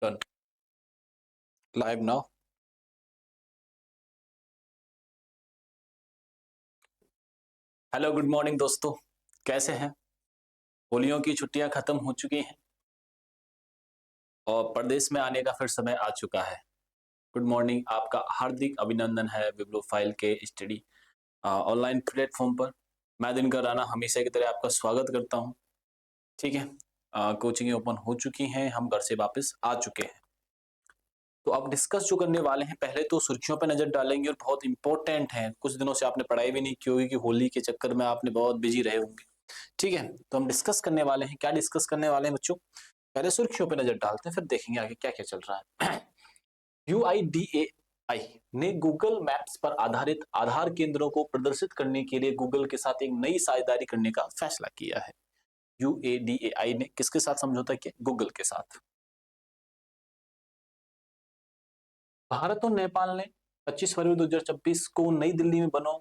Done. Live now. Hello good morning दोस्तों, कैसे हैं? होलियों की छुट्टियां खत्म हो चुकी हैं और प्रदेश में आने का फिर समय आ चुका है। गुड मॉर्निंग, आपका हार्दिक अभिनंदन है विप्रो फाइल के स्टडी ऑनलाइन प्लेटफॉर्म पर। मैं दिनकर राणा हमेशा की तरह आपका स्वागत करता हूं। ठीक है, कोचिंग ओपन हो चुकी हैं, हम घर से वापस आ चुके हैं। तो अब डिस्कस जो करने वाले हैं, पहले तो सुर्खियों पर नजर डालेंगे और बहुत इंपॉर्टेंट है। कुछ दिनों से आपने पढ़ाई भी नहीं की होगी कि होली के चक्कर में आपने बहुत बिजी रहे होंगे। ठीक है, तो हम डिस्कस करने वाले हैं। क्या डिस्कस करने वाले हैं बच्चों? पहले सुर्खियों पे नजर डालते हैं, फिर देखेंगे आगे क्या क्या चल रहा है। UIDAI ने गूगल मैप्स पर आधारित आधार केंद्रों को प्रदर्शित करने के लिए गूगल के साथ एक नई साझेदारी करने का फैसला किया है। UIDAI ने किसके साथ समझौता किया? गूगल के साथ। भारत और नेपाल ने 25 फरवरी 2026 को नई दिल्ली में वनों,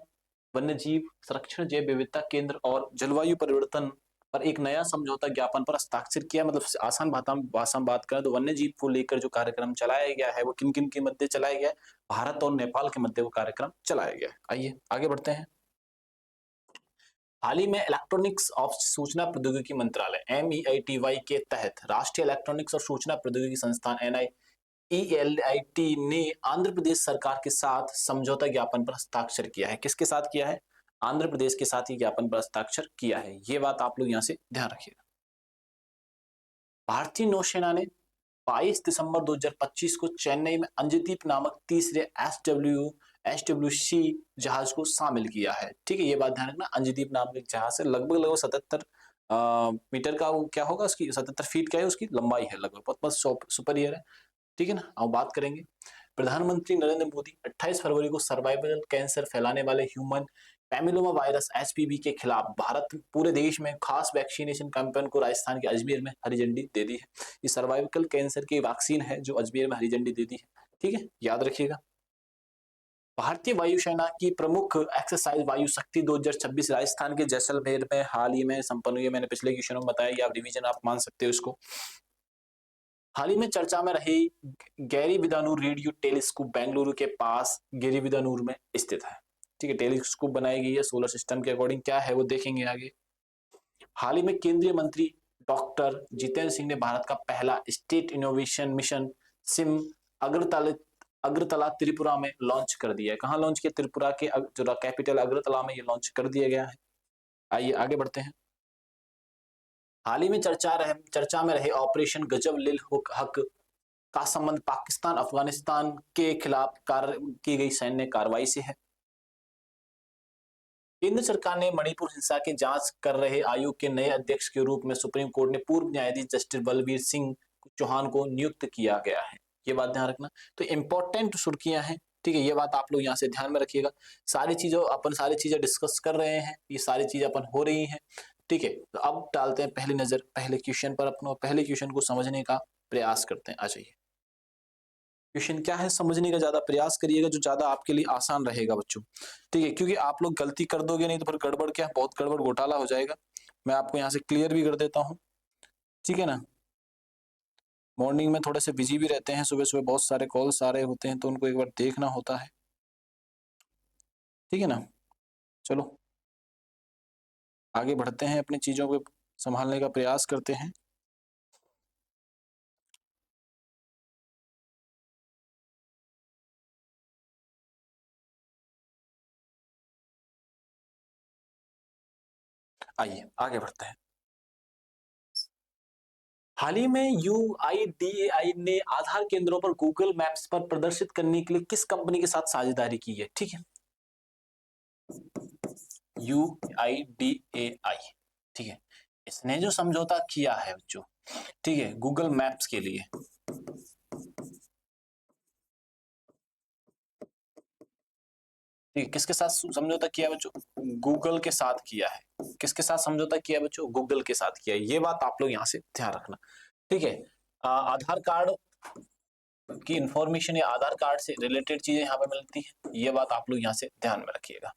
वन्यजीव संरक्षण, जैव विविधता केंद्र और जलवायु परिवर्तन पर एक नया समझौता ज्ञापन पर हस्ताक्षर किया। मतलब आसान भाषा में बात करें तो वन्य जीव को लेकर जो कार्यक्रम चलाया गया है वो किन किन के मध्य चलाया गया है? भारत और नेपाल के मध्य वो कार्यक्रम चलाया गया है। आइए आगे बढ़ते हैं। हाल ही में इलेक्ट्रॉनिक्स और सूचना प्रौद्योगिकी मंत्रालय MEITY के तहत राष्ट्रीय इलेक्ट्रॉनिक्स और सूचना प्रौद्योगिकी संस्थान ELIT ने आंध्र प्रदेश सरकार के साथ समझौता ज्ञापन पर हस्ताक्षर किया है। किसके साथ किया है? आंध्र प्रदेश के साथ ही ज्ञापन पर हस्ताक्षर किया है। ये बात आप लोग यहाँ से ध्यान रखिएगा। भारतीय नौसेना ने 22 दिसंबर 2025 को चेन्नई में अंजदीप नामक तीसरे SWC जहाज को शामिल किया है। ठीक है, ये बात ध्यान रखना, अंजदीप नाम के जहाज से लगभग 77 मीटर का वो क्या होगा, उसकी 77 फीट क्या है उसकी लंबाई है, लगभग बहुत सुपरियर है। ठीक है ना। अब बात करेंगे, प्रधानमंत्री नरेंद्र मोदी 28 फरवरी को सर्वाइवल कैंसर फैलाने वाले ह्यूमन पैमिलोमा वायरस HPV के खिलाफ भारत पूरे देश में खास वैक्सीनेशन कैंपेन को राजस्थान के अजमेर में हरी झंडी दे दी है। ये सर्वाइवल कैंसर की वैक्सीन है जो अजमेर में हरी झंडी दे दी है। ठीक है, याद रखिएगा। भारतीय वायुसेना की प्रमुख एक्सरसाइज वायु शक्ति 2026 राजस्थान के जैसलमेर में हाल ही में संपन्न हुई है। मैंने पिछले क्वेश्चन में बताया, या रिवीजन आप मान सकते हो इसको। हाल ही में चर्चा में रही गैरीबिदनूर रेडियो टेलीस्कोप बेंगलुरु के पास गैरीबिदनूर में स्थित है। ठीक है, टेलीस्कोप बनाई गई है सोलर सिस्टम के अकॉर्डिंग, क्या है वो देखेंगे आगे। हाल ही में केंद्रीय मंत्री डॉक्टर जितेंद्र सिंह ने भारत का पहला state innovation mission SIM Agartala Agartala Tripura में लॉन्च कर दिया है। कहाँ लॉन्च किया? त्रिपुरा के जो कैपिटल अग्रतला में ये लॉन्च कर दिया गया है। आइए आगे बढ़ते हैं। हाल ही में चर्चा में रहे ऑपरेशन गजब लिल हक का संबंध पाकिस्तान अफगानिस्तान के खिलाफ की गई सैन्य कार्रवाई से है। केंद्र सरकार ने मणिपुर हिंसा की जांच कर रहे आयोग के नए अध्यक्ष के रूप में सुप्रीम कोर्ट ने पूर्व न्यायाधीश जस्टिस बलबीर सिंह चौहान को नियुक्त किया गया है। ये बात ध्यान रखना। तो इंपॉर्टेंट सुर्खियां हैं। ठीक है, ये बात आप लोग यहाँ से ध्यान में रखिएगा। सारी चीजें डिस्कस कर रहे हैं, ये सारी चीजें अपन हो रही हैं। ठीक है, तो अब डालते हैं पहली नजर पहले क्वेश्चन पर। अपना पहले क्वेश्चन को समझने का प्रयास करते हैं। आ जाइए, क्वेश्चन क्या है समझने का ज्यादा प्रयास करिएगा, जो ज्यादा आपके लिए आसान रहेगा बच्चों। ठीक है, क्योंकि आप लोग गलती कर दोगे नहीं तो फिर गड़बड़ क्या, बहुत गड़बड़ घोटाला हो जाएगा। मैं आपको यहाँ से क्लियर भी कर देता हूँ। ठीक है ना। मॉर्निंग में थोड़े से बिजी भी रहते हैं, सुबह सुबह बहुत सारे कॉल्स आ रहे होते हैं तो उनको एक बार देखना होता है। ठीक है ना। चलो आगे बढ़ते हैं, अपनी चीजों को संभालने का प्रयास करते हैं। आइए आगे बढ़ते हैं। हाल ही में UIDAI ने आधार केंद्रों पर गूगल मैप्स पर प्रदर्शित करने के लिए किस कंपनी के साथ साझेदारी की है? ठीक है, UIDAI। ठीक है, इसने जो समझौता किया है बच्चों, ठीक है, गूगल मैप्स के लिए, ठीक है, किसके साथ समझौता किया बच्चों? गूगल के साथ किया है। किसके साथ समझौता किया बच्चों? गूगल के साथ किया है। ये बात आप लोग यहाँ से ध्यान रखना। ठीक है, आधार कार्ड की इंफॉर्मेशन या आधार कार्ड से रिलेटेड चीजें यहाँ पे मिलती है, ये बात आप लोग यहाँ से ध्यान में रखिएगा।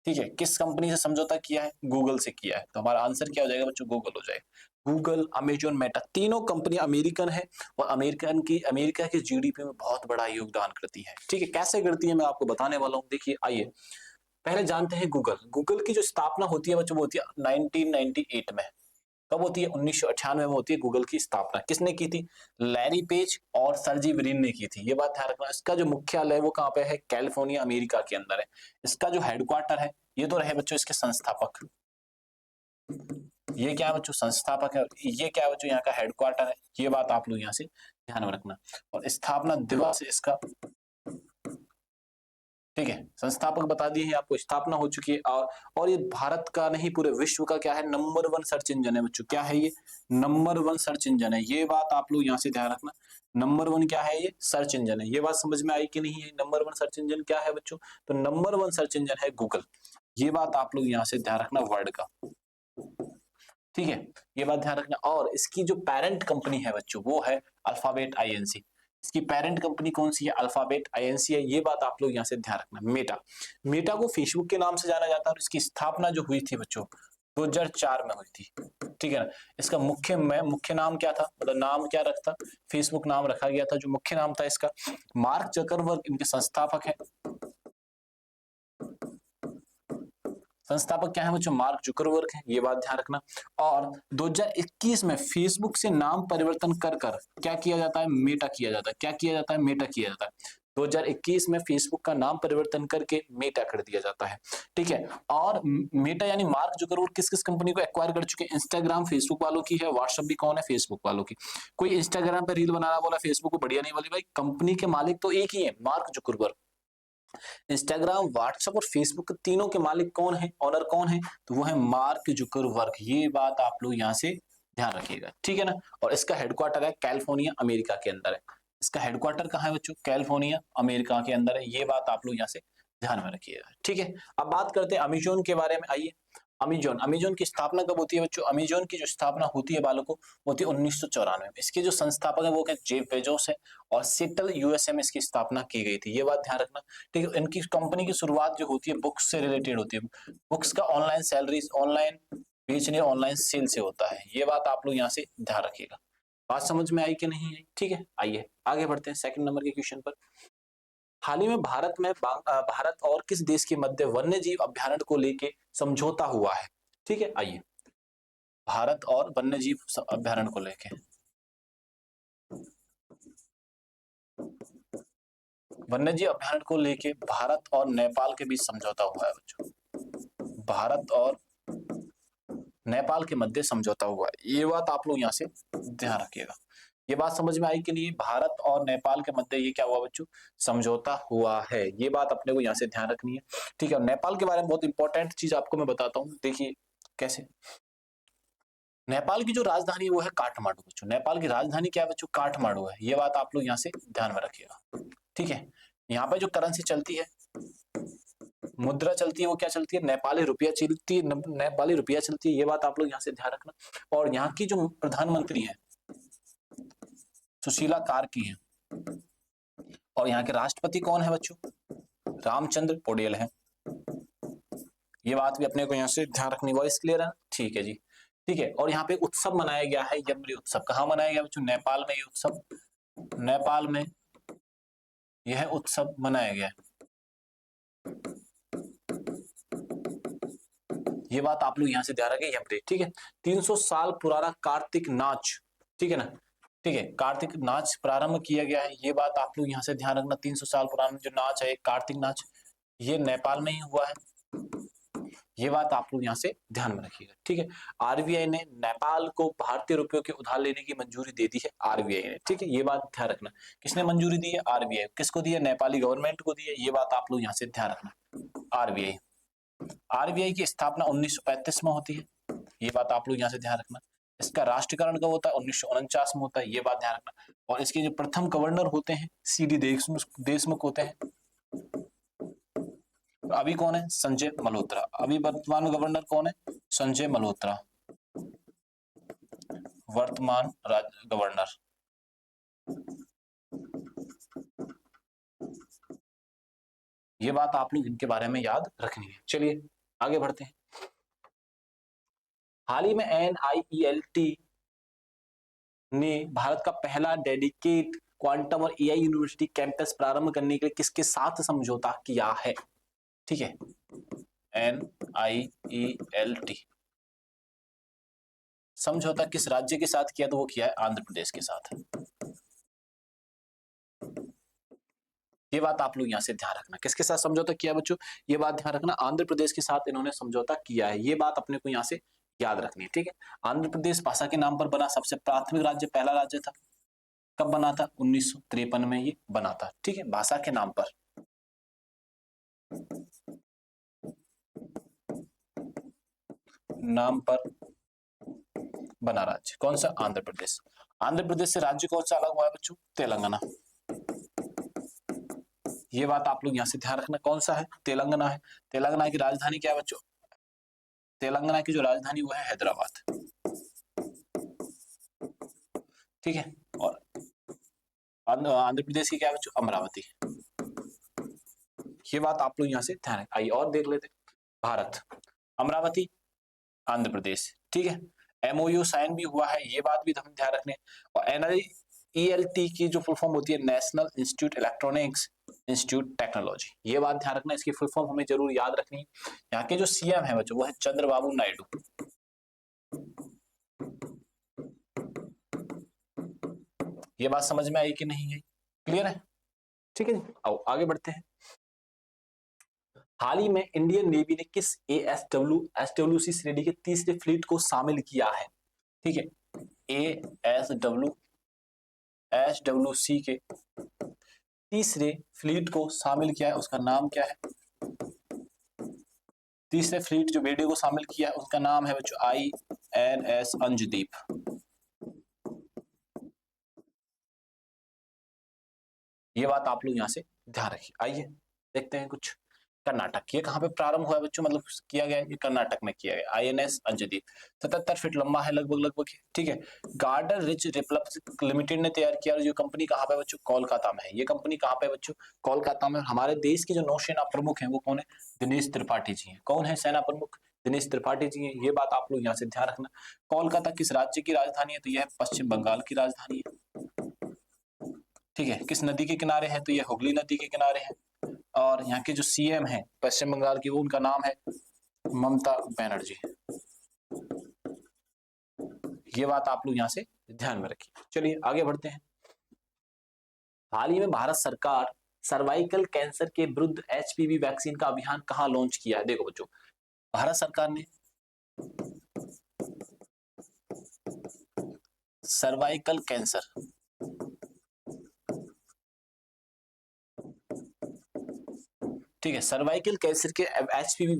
ठीक है, किस कंपनी से समझौता किया है? गूगल से किया है। तो हमारा आंसर क्या हो जाएगा बच्चों? गूगल हो जाएगा। गूगल, अमेजोन, मेटा, तीनों कंपनी अमेरिकन है और अमेरिका के जीडीपी में बहुत बड़ा योगदान करती है। ठीक है, कैसे करती है मैं आपको बताने वाला हूँ। देखिए आइए पहले जानते हैं गूगल। गूगल की जो स्थापना होती है बच्चों वो होती है 1998 में। कब होती है? 1998 में होती है गूगल की स्थापना। किसने की थी? लैरी पेज और सर्जी ब्रिन ने की थी। ये बात ध्यान रखना। इसका जो मुख्यालय है वो कहाँ पे है? कैलिफोर्निया, अमेरिका के अंदर है। इसका जो हेडक्वार्टर है, ये तो रहे बच्चों इसके संस्थापक। ये क्या है बच्चों? संस्थापक है। ये क्या है बच्चों? यहाँ का हेडक्वार्टर है। ये बात आप लोग यहाँ से ध्यान में रखना। और स्थापना दिवस इसका, ठीक है, संस्थापक बता दिए हैं आपको, स्थापना हो चुकी है। और ये भारत का नहीं पूरे विश्व का क्या है? नंबर 1 सर्च इंजन है बच्चों। क्या है ये? नंबर 1 सर्च इंजन है। ये बात आप लोग यहाँ से ध्यान रखना। नंबर 1 क्या है? ये सर्च इंजन है। ये बात समझ में आई कि नहीं है? नंबर 1 सर्च इंजन क्या है बच्चों? तो नंबर 1 सर्च इंजन है गूगल। ये बात आप लोग यहाँ से ध्यान रखना वर्ड का। ठीक है, ये बात ध्यान रखना। और इसकी जो पेरेंट कंपनी है बच्चों वो है अल्फाबेट आईएनसी। इसकी पेरेंट कंपनी कौन सी है? अल्फाबेट आईएनसी है। ये बात आप लोग यहाँ से ध्यान रखना। मेटा, मेटा को फेसबुक के नाम से जाना जाता है और इसकी स्थापना जो हुई थी बच्चों 2004 में हुई थी। ठीक है ना। इसका मुख्य नाम क्या था? मतलब नाम क्या रखता? फेसबुक नाम रखा गया था। जो मुख्य नाम था इसका, मार्क जकरबर्ग इनके संस्थापक है। संस्थापक क्या है बच्चों? मार्क जुकरबर्ग है। ये बात ध्यान रखना। और 2021 में फेसबुक से नाम परिवर्तन कर कर क्या किया जाता है? मेटा किया जाता है। क्या किया जाता है? मेटा किया जाता है। 2021 में फेसबुक का नाम परिवर्तन करके मेटा कर दिया जाता है। ठीक है। और मेटा यानी मार्क जुकरबर्ग किस किस कंपनी को एक्वायर कर चुके हैं? इंस्टाग्राम फेसबुक वालों की है। व्हाट्सएप भी कौन है? फेसबुक वालों की। कोई इंस्टाग्राम पे रील बनाना बोला फेसबुक को बढ़िया नहीं बोली भाई, कंपनी के मालिक तो एक ही है, मार्क जुकरबर्ग। इंस्टाग्राम, व्हाट्सएप और फेसबुक तीनों के मालिक कौन है? ऑनर कौन है? तो वो है मार्क जुकरबर्ग। ये बात आप लोग यहाँ से ध्यान रखिएगा। ठीक है ना। और इसका हेडक्वार्टर है कैलिफोर्निया, अमेरिका के अंदर है। इसका हेडक्वार्टर कहाँ है बच्चों? कैलिफोर्निया, अमेरिका के अंदर है। ये बात आप लोग यहाँ से ध्यान में रखिएगा। ठीक है। अब बात करते हैं अमेजोन के बारे में। आइए, अमेजोन, अमेजोन की स्थापना कब होती है बच्चों? अमेजोन की जो स्थापना होती है बालकों, होती है 1994 में। इसके जो संस्थापक है वो क्या? जेफ बेजोस है। और सिटल यूएसए में इसकी स्थापना की गई थी। ये बात ध्यान रखना। ठीक है। इनकी कंपनी की शुरुआत जो होती है बुक्स से रिलेटेड होती है। बुक्स का ऑनलाइन सैलरीज, ऑनलाइन बेचने, ऑनलाइन सेल से होता है। ये बात आप लोग यहाँ से ध्यान रखिएगा। बात समझ में आई कि नहीं आई? ठीक है, आइए आगे बढ़ते हैं सेकंड नंबर के क्वेश्चन पर। हाल ही में भारत और किस देश के मध्य वन्य जीव अभ्यारण्य को लेके समझौता हुआ है? ठीक है, आइए, भारत और वन्य जीव अभ्यारण्य को लेके वन्यजीव अभ्यारण्य को लेके भारत और नेपाल के बीच समझौता हुआ है बच्चों। भारत और नेपाल के मध्य समझौता हुआ है। ये बात आप लोग यहाँ से ध्यान रखिएगा। ये बात समझ में आई कि नहीं? भारत और नेपाल के मध्य ये क्या हुआ बच्चों? समझौता हुआ है। ये बात अपने को यहाँ से ध्यान रखनी है। ठीक है। और नेपाल के बारे में बहुत इंपॉर्टेंट चीज आपको मैं बताता हूँ। देखिए कैसे, नेपाल की जो राजधानी है वो है काठमांडू बच्चों। नेपाल की राजधानी क्या है बच्चों? काठमांडू है। ये बात आप लोग यहाँ से ध्यान में रखिएगा। ठीक है। यहाँ पे जो करेंसी चलती है, मुद्रा चलती है, वो क्या चलती है? नेपाली रुपया चलती है। नेपाली रुपया चलती है। ये बात आप लोग यहाँ से ध्यान रखना। और यहाँ की जो प्रधानमंत्री है सुशीला कार्की है। और यहाँ के राष्ट्रपति कौन है बच्चों? रामचंद्र पौडेल है। ये बात भी अपने को यहाँ से ध्यान रखनी। वॉइस क्लियर है? ठीक है जी। ठीक है। और यहाँ पे उत्सव मनाया गया है, यमरी उत्सव। कहाँ मनाया गया बच्चों? नेपाल में। ये उत्सव नेपाल में यह उत्सव मनाया गया। ये बात आप लोग यहाँ से ध्यान रखें, यमरी। ठीक है। 300 साल पुराना कार्तिक नाच, ठीक है ना। ठीक है, कार्तिक नाच प्रारंभ किया गया है। ये बात आप लोग यहाँ से ध्यान रखना। 300 साल पुराना जो नाच है कार्तिक नाच, ये नेपाल में ही हुआ है। ये बात आप लोग यहाँ से ध्यान में रखिएगा। ठीक है। आरबीआई ने नेपाल को भारतीय रुपयों के उधार लेने की मंजूरी दे दी है, आरबीआई ने। ठीक है, ये बात ध्यान रखना। किसने मंजूरी दी है? आरबीआई। किसको दी है? नेपाली गवर्नमेंट को दी है। ये बात आप लोग यहाँ से ध्यान रखना। आरबीआई, आरबीआई की स्थापना 1935 में होती है। ये बात आप लोग यहाँ से ध्यान रखना। इसका राष्ट्रीयकरण कब होता है? 1949 में होता है। ये बात ध्यान रखना। और इसके जो प्रथम गवर्नर होते हैं सीडी देशमुख होते हैं। अभी कौन है? संजय मल्होत्रा। अभी वर्तमान गवर्नर कौन है? संजय मल्होत्रा, वर्तमान गवर्नर। ये बात आप लोग इनके बारे में याद रखनी है। चलिए आगे बढ़ते हैं। हाल ही में NIELT ने भारत का पहला डेडिकेट क्वांटम और एआई यूनिवर्सिटी कैंपस प्रारंभ करने के लिए किसके साथ समझौता किया है? ठीक है, NIELT समझौता किस राज्य के साथ किया? तो वो किया है आंध्र प्रदेश के साथ। ये बात आप लोग यहाँ से ध्यान रखना, किसके साथ समझौता किया बच्चों? ये बात ध्यान रखना, आंध्र प्रदेश के साथ इन्होंने समझौता किया है। ये बात अपने को यहाँ से याद रखनी है, ठीक है। आंध्र प्रदेश भाषा के नाम पर बना सबसे प्राथमिक राज्य, पहला राज्य था। कब बना था? 1953 में ये बना था, ठीक है, भाषा के नाम पर। नाम पर बना राज्य कौन सा? आंध्र प्रदेश। आंध्र प्रदेश से राज्य कौन सा अलग हुआ है बच्चों? तेलंगाना। ये बात आप लोग यहाँ से ध्यान रखना, कौन सा है? तेलंगाना है। तेलंगाना की राजधानी क्या है बच्चों? तेलंगाना की जो राजधानी वो है हैदराबाद, ठीक है। और आंध्र प्रदेश की क्या है बच्चों? अमरावती। ये बात आप लोग यहाँ से ध्यान रखें। आइए और देख लेते। भारत, अमरावती, आंध्र प्रदेश, ठीक है। MOU साइन भी हुआ है, ये बात भी हम ध्यान रखने। और NIELT की जो फुल फॉर्म होती है national institute electronics institute technology, ये बात ध्यान रखना, इसकी फुल फॉर्म हमें जरूर याद रखनी है। यहाँ के जो CM है बच्चों वो है चंद्रबाबू नायडू। ये बात समझ में आई कि नहीं है? क्लियर है? ठीक है जी, आओ आगे बढ़ते हैं। हाल ही में इंडियन नेवी ने किस SWC श्रेणी के तीसरे फ्लीट को शामिल किया है? ठीक है, SWC के तीसरे फ्लीट को शामिल किया है, उसका नाम क्या है? तीसरे फ्लीट जो बेड़े को शामिल किया है उसका नाम है बच्चों INS अंजदीप। ये बात आप लोग यहाँ से ध्यान रखिए। आइए देखते हैं कुछ। कर्नाटक, ये कहाँ पे प्रारंभ हुआ है बच्चों, मतलब किया गया है? ये कर्नाटक में किया गया। INS अंजदीप 77 फीट लंबा है लगभग, ठीक है। गार्डन रिच रिपब्लिक लिमिटेड ने तैयार किया, और ये कंपनी कहाँ पे बच्चों? कोलकाता में है। ये कंपनी कहाँ पे बच्चों? कोलकाता में। हमारे देश के जो नौसेना प्रमुख हैं वो कौन है? दिनेश त्रिपाठी जी हैं। कौन है सेना प्रमुख? दिनेश त्रिपाठी जी हैं। ये बात आप लोग यहाँ से ध्यान रखना। कोलकाता किस राज्य की राजधानी है? तो यह पश्चिम बंगाल की राजधानी है, ठीक है। किस नदी के किनारे है? तो ये हुगली नदी के किनारे है। और यहाँ के जो CM है पश्चिम बंगाल की, वो उनका नाम है ममता बनर्जी। ये बात आप लोग यहाँ से ध्यान में रखिए। चलिए आगे बढ़ते हैं। हाल ही में भारत सरकार सर्वाइकल कैंसर के विरुद्ध HPV वैक्सीन का अभियान कहाँ लॉन्च किया है? देखो बच्चों, भारत सरकार ने सर्वाइकल कैंसर, ठीक है, सर्वाइकल कैंसर के HPV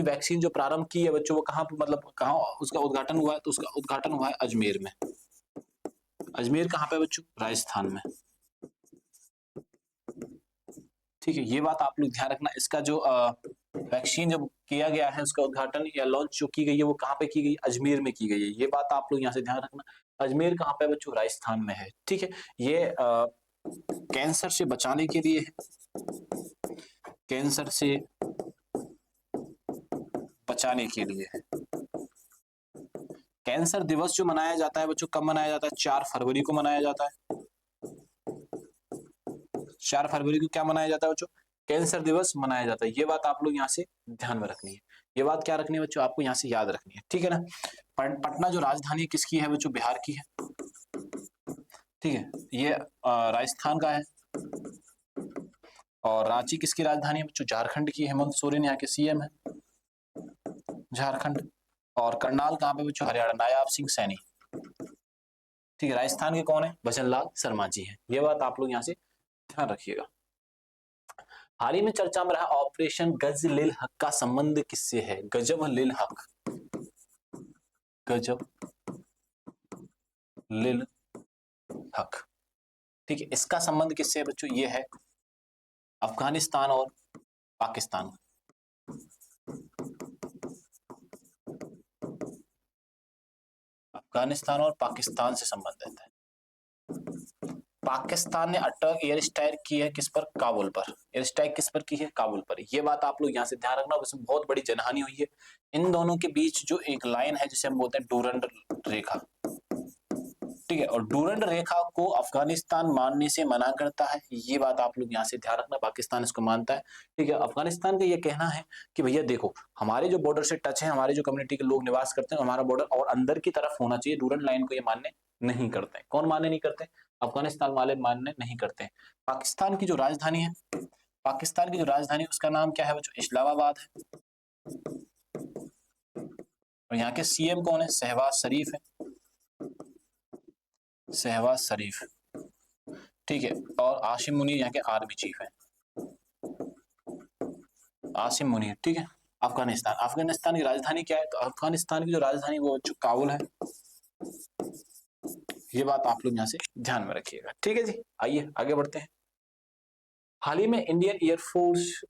वैक्सीन जो प्रारंभ की है बच्चों, वो कहाँ, मतलब कहाँ उसका उद्घाटन हुआ है? तो उसका उद्घाटन हुआ है अजमेर में। अजमेर कहाँ पे बच्चों? राजस्थान में, ठीक है। ये बात आप लोग ध्यान रखना। इसका जो वैक्सीन जब किया गया है, उसका उद्घाटन या लॉन्च जो की गई है वो कहाँ पे की गई? अजमेर में की गई है। ये बात आप लोग यहाँ से ध्यान रखना। अजमेर कहाँ पे बच्चों? राजस्थान में है, ठीक है। ये कैंसर से बचाने के लिए, कैंसर से बचाने के लिए है। कैंसर दिवस जो मनाया जाता है बच्चों, कब मनाया जाता है? 4 फरवरी को मनाया जाता है। 4 फरवरी को क्या मनाया जाता है बच्चों? कैंसर दिवस मनाया जाता है। ये बात आप लोग यहाँ से ध्यान में रखनी है। ये बात क्या रखनी है बच्चों? आपको यहाँ से याद रखनी है, ठीक है ना। पटना जो राजधानी किसकी है बच्चों? बिहार की है, ठीक है। ये राजस्थान का है। और रांची किसकी राजधानी है बच्चों? झारखंड की। हेमंत सोरेन यहाँ के CM है, झारखंड। और करनाल कहाँ पे बच्चों? हरियाणा, नायाब सिंह सैनी, ठीक है। राजस्थान के कौन है? भजन लाल शर्मा जी हैं। ये बात आप लोग यहाँ से ध्यान रखिएगा। हाल ही में चर्चा में रहा ऑपरेशन गज लिल हक का संबंध किससे है? गजब लिल हक, गजब लिल हक, ठीक है। इसका संबंध किससे है बच्चों? ये है अफगानिस्तान और पाकिस्तान, अफगानिस्तान और पाकिस्तान से संबंधित है। पाकिस्तान ने अटैक एयर स्ट्राइक की है किस पर? काबुल पर। एयर स्ट्राइक किस पर की है? काबुल पर। ये बात आप लोग यहाँ से ध्यान रखना, उसमें बहुत बड़ी जनहानि हुई है। इन दोनों के बीच जो एक लाइन है जिसे हम बोलते हैं डूरंड रेखा, ठीक है, और डूरंड रेखा को अफगानिस्तान मानने से मना करता है। ये बात आप लोग यहाँ से ध्यान रखना, पाकिस्तान इसको मानता है, ठीक है। अफगानिस्तान का ये कहना है कि भैया देखो, हमारे जो बॉर्डर से टच है, हमारे जो कम्युनिटी के लोग निवास करते हैं, हमारा बॉर्डर और अंदर की तरफ होना चाहिए। डूरंड लाइन को ये मानने नहीं करते। कौन मानने नहीं करते? अफगानिस्तान वाले मानने नहीं करते। पाकिस्तान की जो राजधानी है, पाकिस्तान की जो राजधानी उसका नाम क्या है बच्चों? इस्लामाबाद है। और यहाँ के सीएम कौन है? शहबाज शरीफ है। शहबाज शरीफ, ठीक है। और आसिम मुनीर यहाँ के आर्मी चीफ है। आसिम मुनीर, ठीक है। अफगानिस्तान, अफगानिस्तान की राजधानी क्या है? तो अफगानिस्तान की जो राजधानी वो काबुल है। ये बात आप लोग यहाँ से ध्यान में रखिएगा, ठीक है जी। आइए आगे बढ़ते हैं। हाल ही में इंडियन एयरफोर्स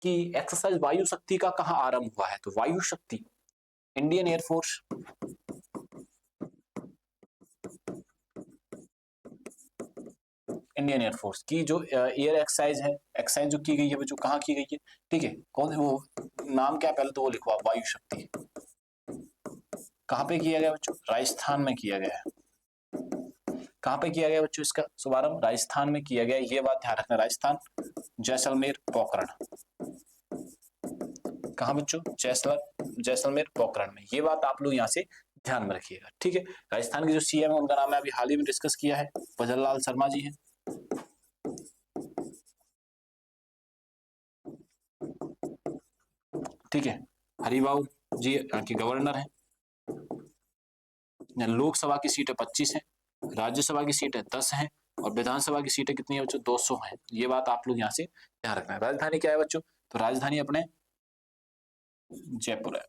की एक्सरसाइज वायु शक्ति का कहाँ आरंभ हुआ है? तो वायु शक्ति, इंडियन एयरफोर्स इंडियन एयरफोर्स की जो एयर एक्सरसाइज है, एक्सरसाइज जो की गई है बच्चों, कहाँ की गई है? ठीक है, कौन वो नाम क्या है पहले तो वो लिखवा, वायु शक्ति। कहाँ पे किया गया बच्चों? राजस्थान में किया गया है। कहाँ पे किया गया बच्चों इसका शुभारंभ? राजस्थान में किया गया। ये बात ध्यान रखना, राजस्थान, जैसलमेर, पोखरण। कहाँ बच्चों? जैसलमेर पोखरण में। ये बात आप लोग यहाँ से ध्यान में रखिएगा, ठीक है। राजस्थान के जो सीएम है उनका नाम है अभी हाल ही में डिस्कस किया है, भजनलाल शर्मा जी है। ठीक है, हरिबाबू जी यहाँ के गवर्नर है। लोकसभा की सीटें 25 है, राज्यसभा की सीटें 10 हैं, और विधानसभा की सीटें कितनी है बच्चों? 200 हैं। ये बात आप लोग यहाँ से ध्यान रखना है। राजधानी क्या है बच्चों? तो राजधानी अपने जयपुर है।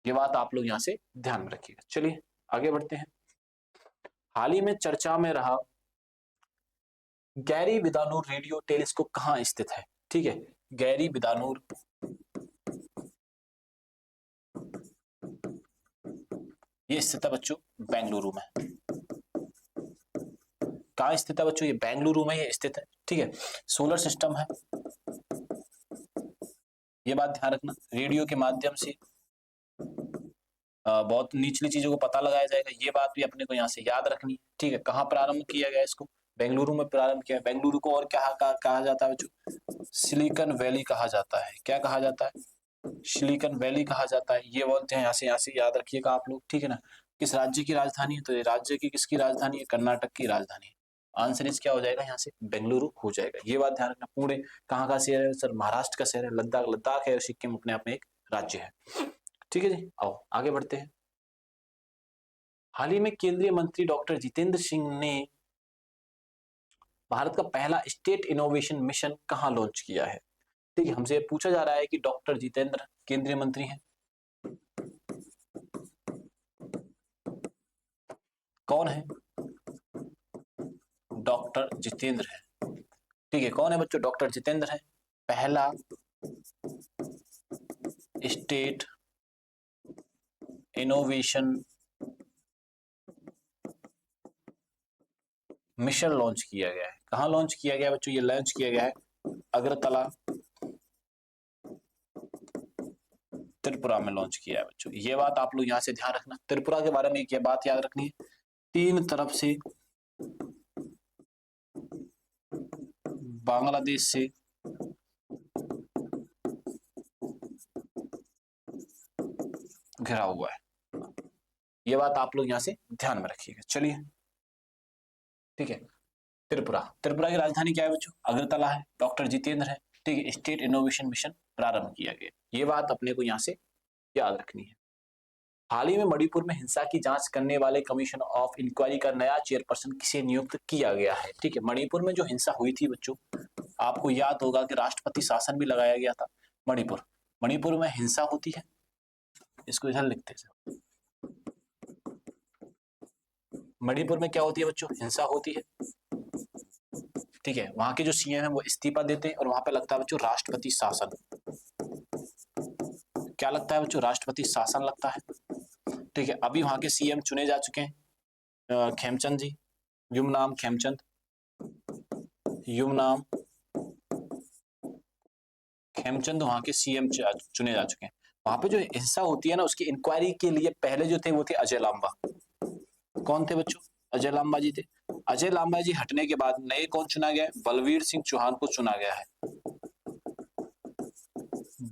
ये बात आप लोग यहाँ से ध्यान में रखिएगा। चलिए आगे बढ़ते हैं। हाल ही में चर्चा में रहा गैरी बिदानूर रेडियो टेलीस्कोप कहाँ स्थित है? ठीक है, गैरी बिदानूर ये स्थित है बच्चों बेंगलुरु में। कहाँ स्थित है बच्चों? ये बेंगलुरु में ये स्थित है, ठीक है। सोलर सिस्टम है, ये बात ध्यान रखना। रेडियो के माध्यम से बहुत निचली चीजों को पता लगाया जाएगा, ये बात भी अपने को यहाँ से याद रखनी, ठीक है। कहाँ प्रारंभ किया गया इसको? बेंगलुरु में प्रारंभ किया। बेंगलुरु को और क्या कहा जाता है बच्चों? सिलिकॉन वैली कहा जाता है। क्या कहा जाता है? सिलिकॉन वैली कहा जाता है। ये बोलते हैं, यहाँ से याद रखिएगा आप लोग, ठीक है ना। किस राज्य की राजधानी है? तो ये राज्य की किसकी राजधानी है? कर्नाटक की राजधानी है। आंसर इस क्या हो जाएगा यहाँ से? बेंगलुरु हो जाएगा। ये बात ध्यान रखना। पुणे कहाँ का शहर है सर? महाराष्ट्र का शहर है। लद्दाख, लद्दाख है, और सिक्किम अपने आप में एक राज्य है, ठीक है जी। आओ आगे बढ़ते हैं। हाल ही में केंद्रीय मंत्री डॉक्टर जितेंद्र सिंह ने भारत का पहला स्टेट इनोवेशन मिशन कहाँ लॉन्च किया है? ठीक है, हमसे पूछा जा रहा है कि डॉक्टर जितेंद्र केंद्रीय मंत्री हैं, कौन है? डॉक्टर जितेंद्र है, ठीक है। कौन है बच्चों? डॉक्टर जितेंद्र है। पहला स्टेट इनोवेशन मिशन लॉन्च किया गया है। कहाँ लॉन्च किया गया बच्चों? ये लॉन्च किया गया है अगरतला, त्रिपुरा में लॉन्च किया है बच्चों। ये बात आप लोग यहाँ से ध्यान रखना। त्रिपुरा के बारे में एक बात याद रखनी है, तीन तरफ से बांग्लादेश से घिरा हुआ है। ये बात आप लोग यहाँ से ध्यान में रखिएगा। चलिए ठीक है, त्रिपुरा, त्रिपुरा की राजधानी क्या है बच्चों? अगरतला है। डॉक्टर जितेंद्र है, ठीक है। स्टेट इनोवेशन मिशन प्रारंभ किया गया, ये बात अपने को यहाँ से याद रखनी है। हाल ही में मणिपुर में हिंसा की जांच करने वाले कमीशन ऑफ इंक्वायरी का नया चेयरपर्सन किसे नियुक्त किया गया है? ठीक है, मणिपुर में जो हिंसा हुई थी बच्चों, आपको याद होगा कि राष्ट्रपति शासन भी लगाया गया था। मणिपुर, मणिपुर में हिंसा होती है, इसको इधर लिखते हैं। मणिपुर में क्या होती है बच्चों? हिंसा होती है, ठीक है। वहां के जो सीएम है वो इस्तीफा देते हैं, और वहां पे लगता है बच्चों राष्ट्रपति शासन। क्या लगता है बच्चों? राष्ट्रपति शासन लगता है, ठीक है। अभी वहां के सीएम चुने जा चुके हैं, खेमचंद जी, युमनाम खेमचंद, युमनाम खेमचंद वहां के सीएम चुने जा चुके हैं। वहां पे जो हिंसा होती है ना, उसकी इंक्वायरी के लिए पहले जो थे वो थे अजय लांबा। कौन थे बच्चों? अजय लांबा जी थे। अजय लांबा जी हटने के बाद नए कौन चुना गया है? बलवीर सिंह चौहान को चुना गया है।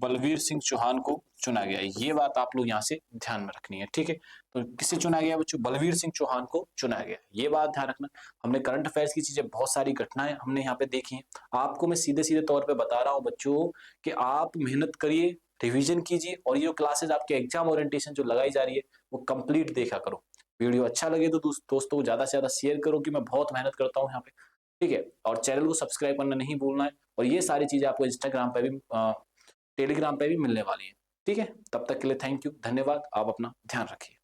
बलवीर सिंह चौहान को चुना गया है, ये बात आप लोग यहाँ से ध्यान में रखनी है, ठीक है। तो किसे चुना गया बच्चों? बलवीर सिंह चौहान को चुना गया, ये बात ध्यान रखना। हमने करंट अफेयर्स की चीजें, बहुत सारी घटनाएं हमने यहाँ पे देखी हैं। आपको मैं सीधे सीधे तौर पे बता रहा हूँ बच्चों कि आप मेहनत करिए, रिवीजन कीजिए, और ये क्लासेस आपके एग्जाम ओरिएंटेशन जो लगाई जा रही है वो कंप्लीट देखा करो। वीडियो अच्छा लगे तो दोस्तों को ज्यादा से ज्यादा शेयर करो कि मैं बहुत मेहनत करता हूँ यहाँ पे, ठीक है। और चैनल को सब्सक्राइब करना नहीं भूलना है। और ये सारी चीजें आपको इंस्टाग्राम पे भी, टेलीग्राम पे भी मिलने वाली है, ठीक है। तब तक के लिए थैंक यू, धन्यवाद। आप अपना ध्यान रखिए।